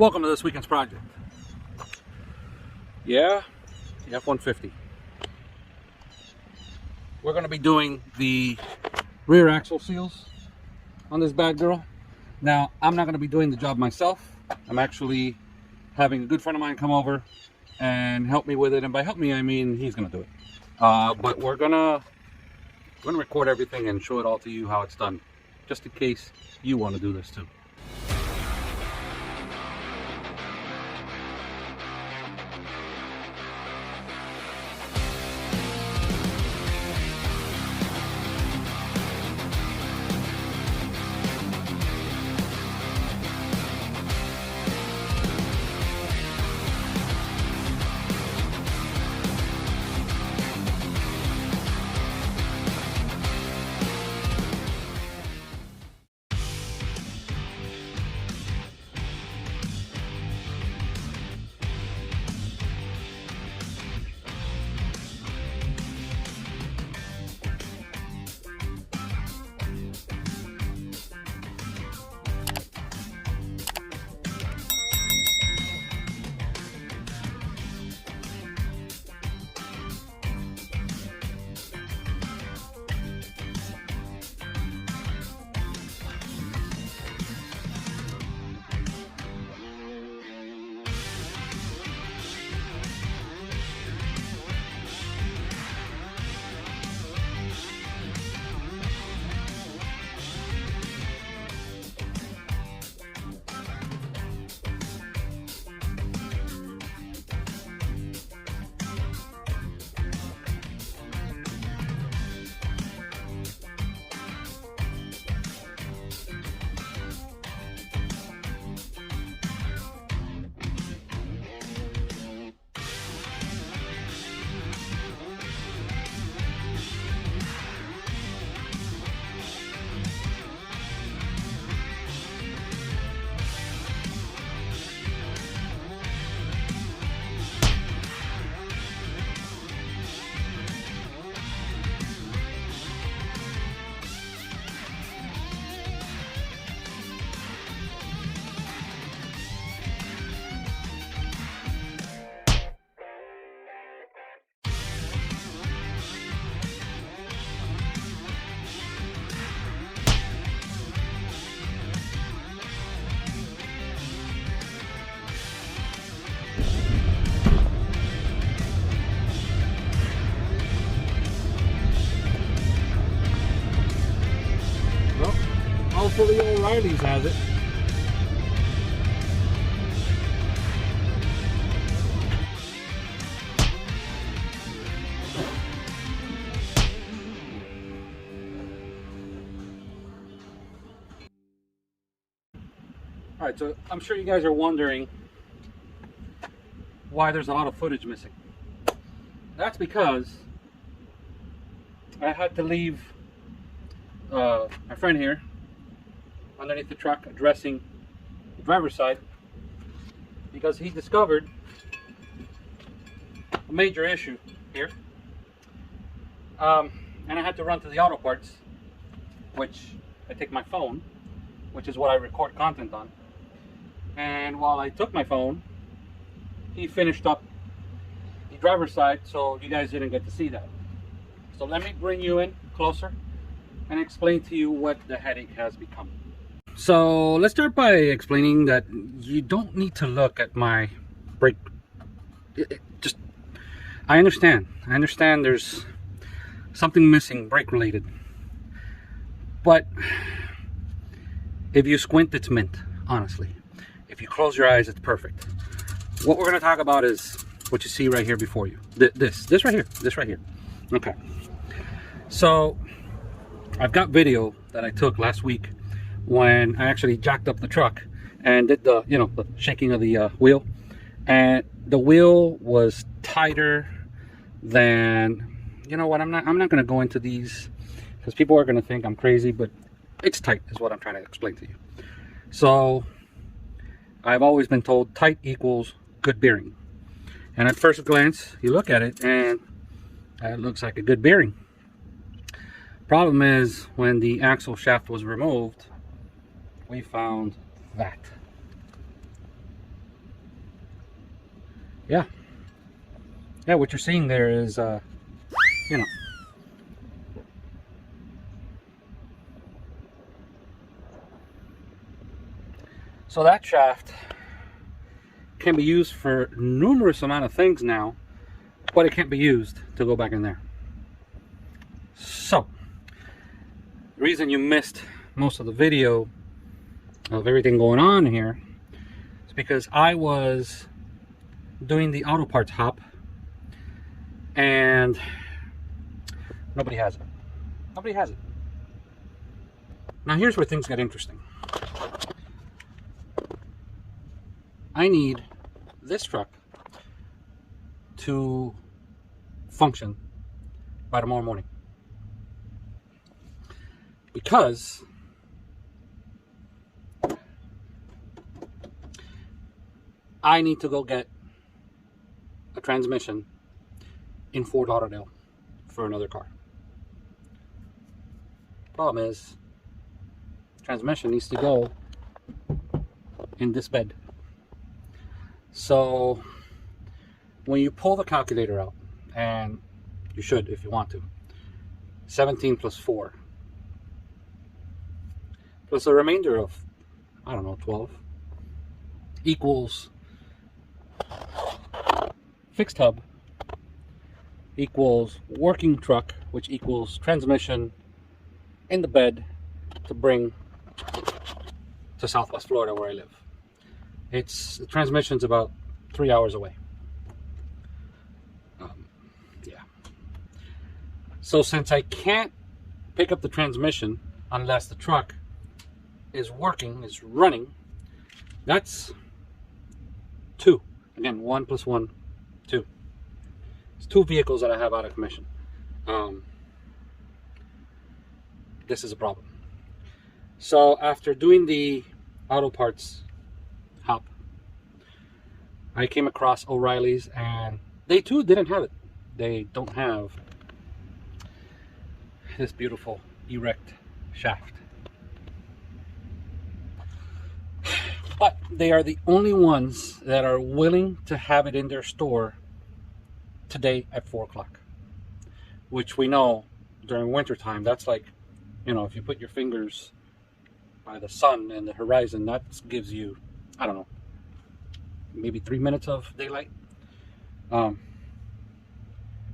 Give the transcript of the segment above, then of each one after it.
Welcome to this weekend's project. Yeah, the F-150. We're going to be doing the rear axle seals on this bad girl. Now, I'm not going to be doing the job myself. I'm actually having a good friend of mine come over and help me with it. And by help me, I mean he's going to do it. But we're going to record everything and show it all to you how it's done, just in case you want to do this too. Hopefully O'Reilly's has it. Alright, so I'm sure you guys are wondering why there's a lot of footage missing. That's because I had to leave my friend here underneath the truck addressing the driver's side because he discovered a major issue here, and I had to run to the auto parts, which I take my phone, which is what I record content on, and while I took my phone he finished up the driver's side, so you guys didn't get to see that. So let me bring you in closer and explain to you what the headache has become. So let's start by explaining that you don't need to look at my brake. I understand there's something missing brake related, but if you squint it's mint, honestly. If you close your eyes it's perfect. What we're going to talk about is what you see right here before you. This right here. Okay, so I've got video that I took last week when I actually jacked up the truck and did the, the shaking of the wheel, and the wheel was tighter than, what, I'm not going to go into these because people are going to think I'm crazy, but it's tight is what I'm trying to explain to you. So I've always been told tight equals good bearing, and at first glance you look at it and it looks like a good bearing. Problem is, when the axle shaft was removed, we found that. yeah, what you're seeing there is, you know, so that shaft can be used for numerous amount of things now, but it can't be used to go back in there. So the reason you missed most of the video of everything going on here is because I was doing the auto parts hop and nobody has it. Nobody has it. Now here's where things get interesting. I need this truck to function by tomorrow morning, because I need to go get a transmission in Fort Lauderdale for another car. Problem is, transmission needs to go in this bed. So when you pull the calculator out, and you should if you want to, 17 plus 4 plus a remainder of, I don't know, 12 equals fixed hub equals working truck, which equals transmission in the bed to bring to Southwest Florida where I live. The transmission's about 3 hours away. Yeah. So since I can't pick up the transmission unless the truck is working, is running, that's 2. Again, 1 plus 1, 2. It's 2 vehicles that I have out of commission. This is a problem. So after doing the auto parts hop, I came across O'Reilly's, and they too didn't have it. They don't have this beautiful erect shaft. But they are the only ones that are willing to have it in their store today at 4 o'clock. Which we know during winter time, that's like, you know, if you put your fingers by the sun and the horizon, that gives you, I don't know, maybe 3 minutes of daylight. What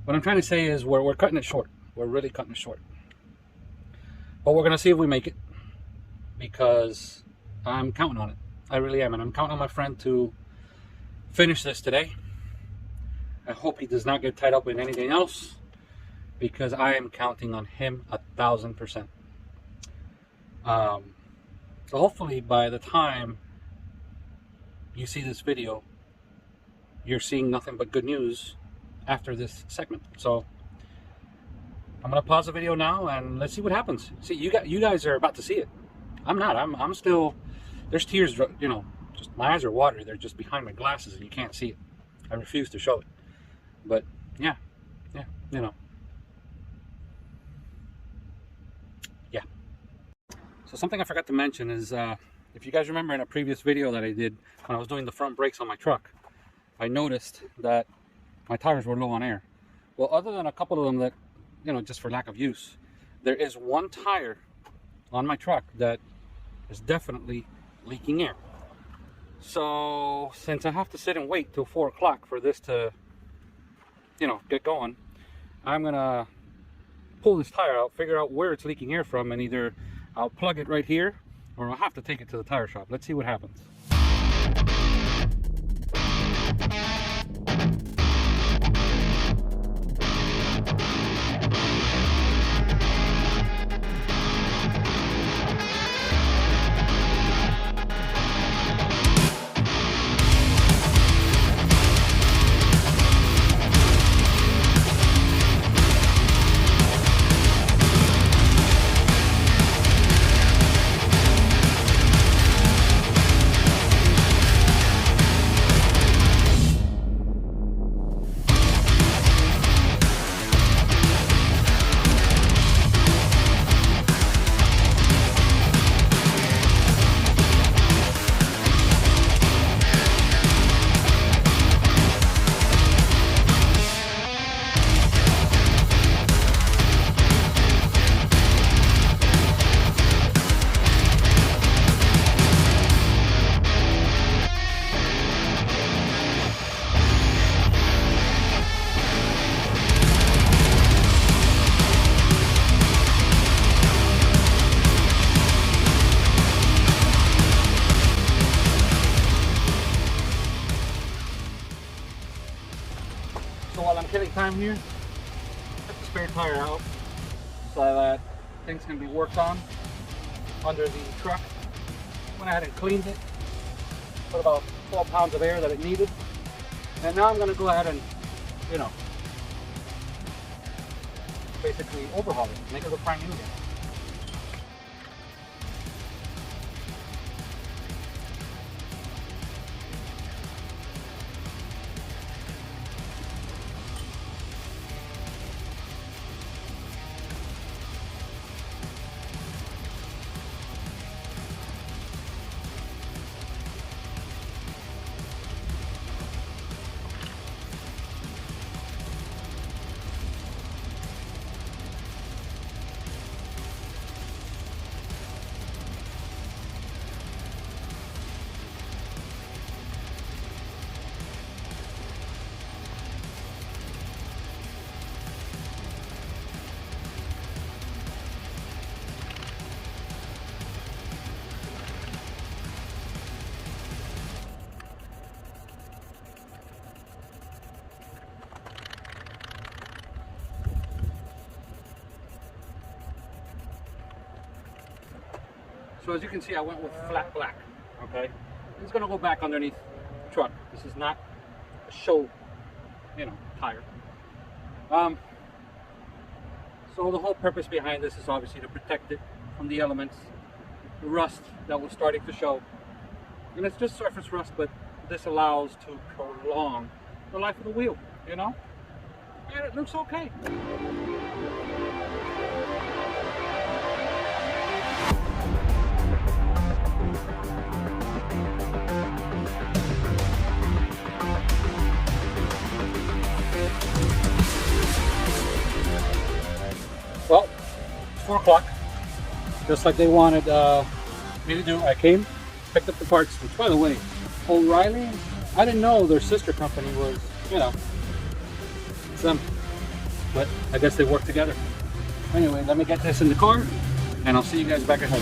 I'm trying to say is we're cutting it short. We're really cutting it short. But we're going to see if we make it, because I'm counting on it. I really am. And I'm counting on my friend to finish this today. I hope he does not get tied up in anything else, because I am counting on him 1,000%. So hopefully by the time you see this video, you're seeing nothing but good news after this segment. So I'm gonna pause the video now and let's see what happens. See, you guys are about to see it. I'm not. I'm still. There's tears. You know, just my eyes are watery. They're just behind my glasses and you can't see it. I refuse to show it. But yeah, you know. Yeah. So something I forgot to mention is, if you guys remember in a previous video that I did when I was doing the front brakes on my truck, I noticed that my tires were low on air. Well, other than a couple of them that, you know, just for lack of use, there is one tire on my truck that is definitely leaking air. So since I have to sit and wait till 4 o'clock for this to, you know, get going, I'm gonna pull this tire out, figure out where it's leaking air from, and either I'll plug it right here or I'll have to take it to the tire shop. Let's see what happens. killing time here. Took the spare tire out so that things can be worked on under the truck. Went ahead and cleaned it. Put about 12 pounds of air that it needed. And now I'm going to go ahead and, you know, basically overhaul it, make it look brand new again. So as you can see, I went with flat black, okay? It's gonna go back underneath the truck. This is not a show, you know, tire. So the whole purpose behind this is obviously to protect it from the elements, the rust that was starting to show. And it's just surface rust, but this allows to prolong the life of the wheel, you know? And it looks okay. Well, it's 4 o'clock, just like they wanted me to do. I came, picked up the parts, which, by the way, O'Reilly, I didn't know their sister company was, you know, it's them, but I guess they work together. Anyway, let me get this in the car, and I'll see you guys back at home.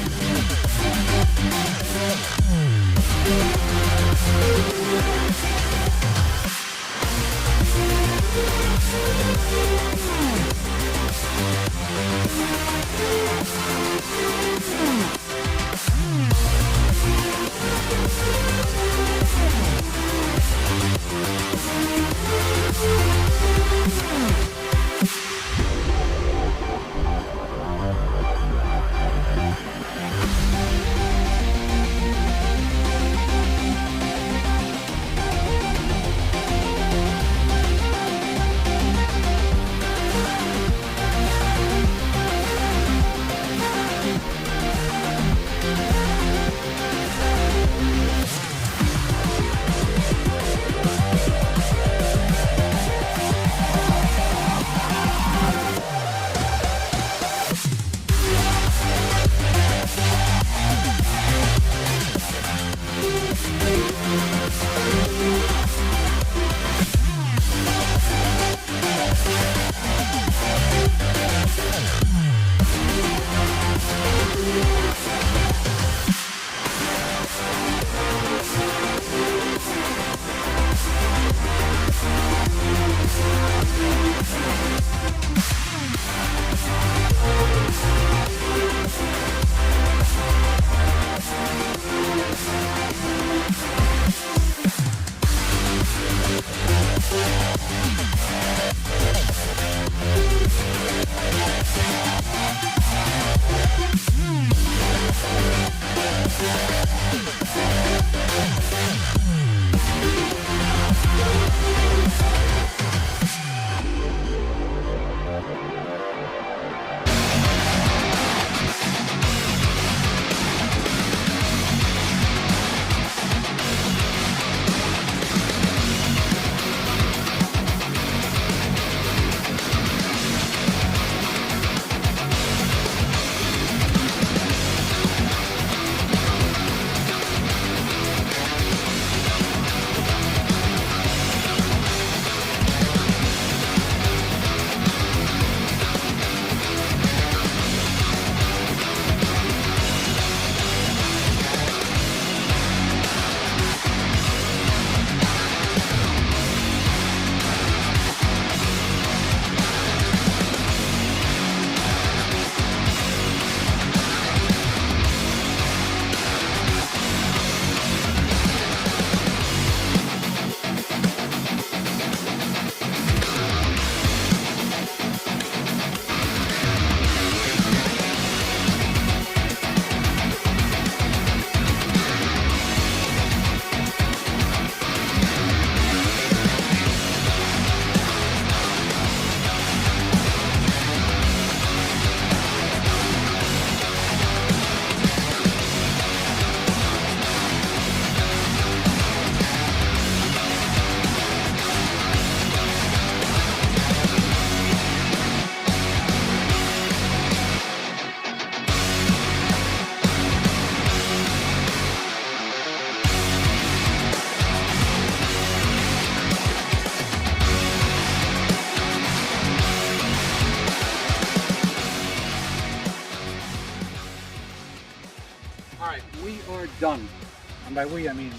And by we, I mean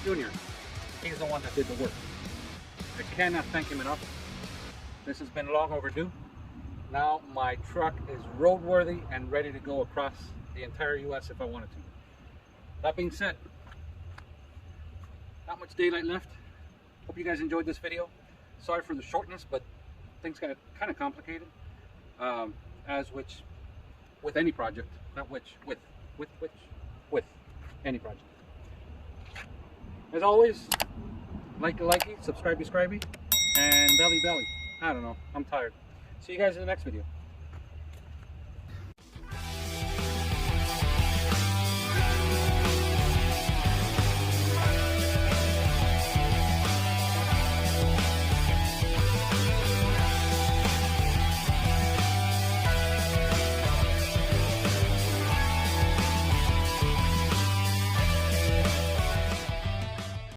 Junior. He's the one that did the work. I cannot thank him enough. This has been long overdue. Now my truck is roadworthy and ready to go across the entire US if I wanted to. That being said, not much daylight left. Hope you guys enjoyed this video. Sorry for the shortness, but things got kind of complicated. As with any project, not with any project. As always, likey, subscribe, and belly. I don't know, I'm tired. See you guys in the next video.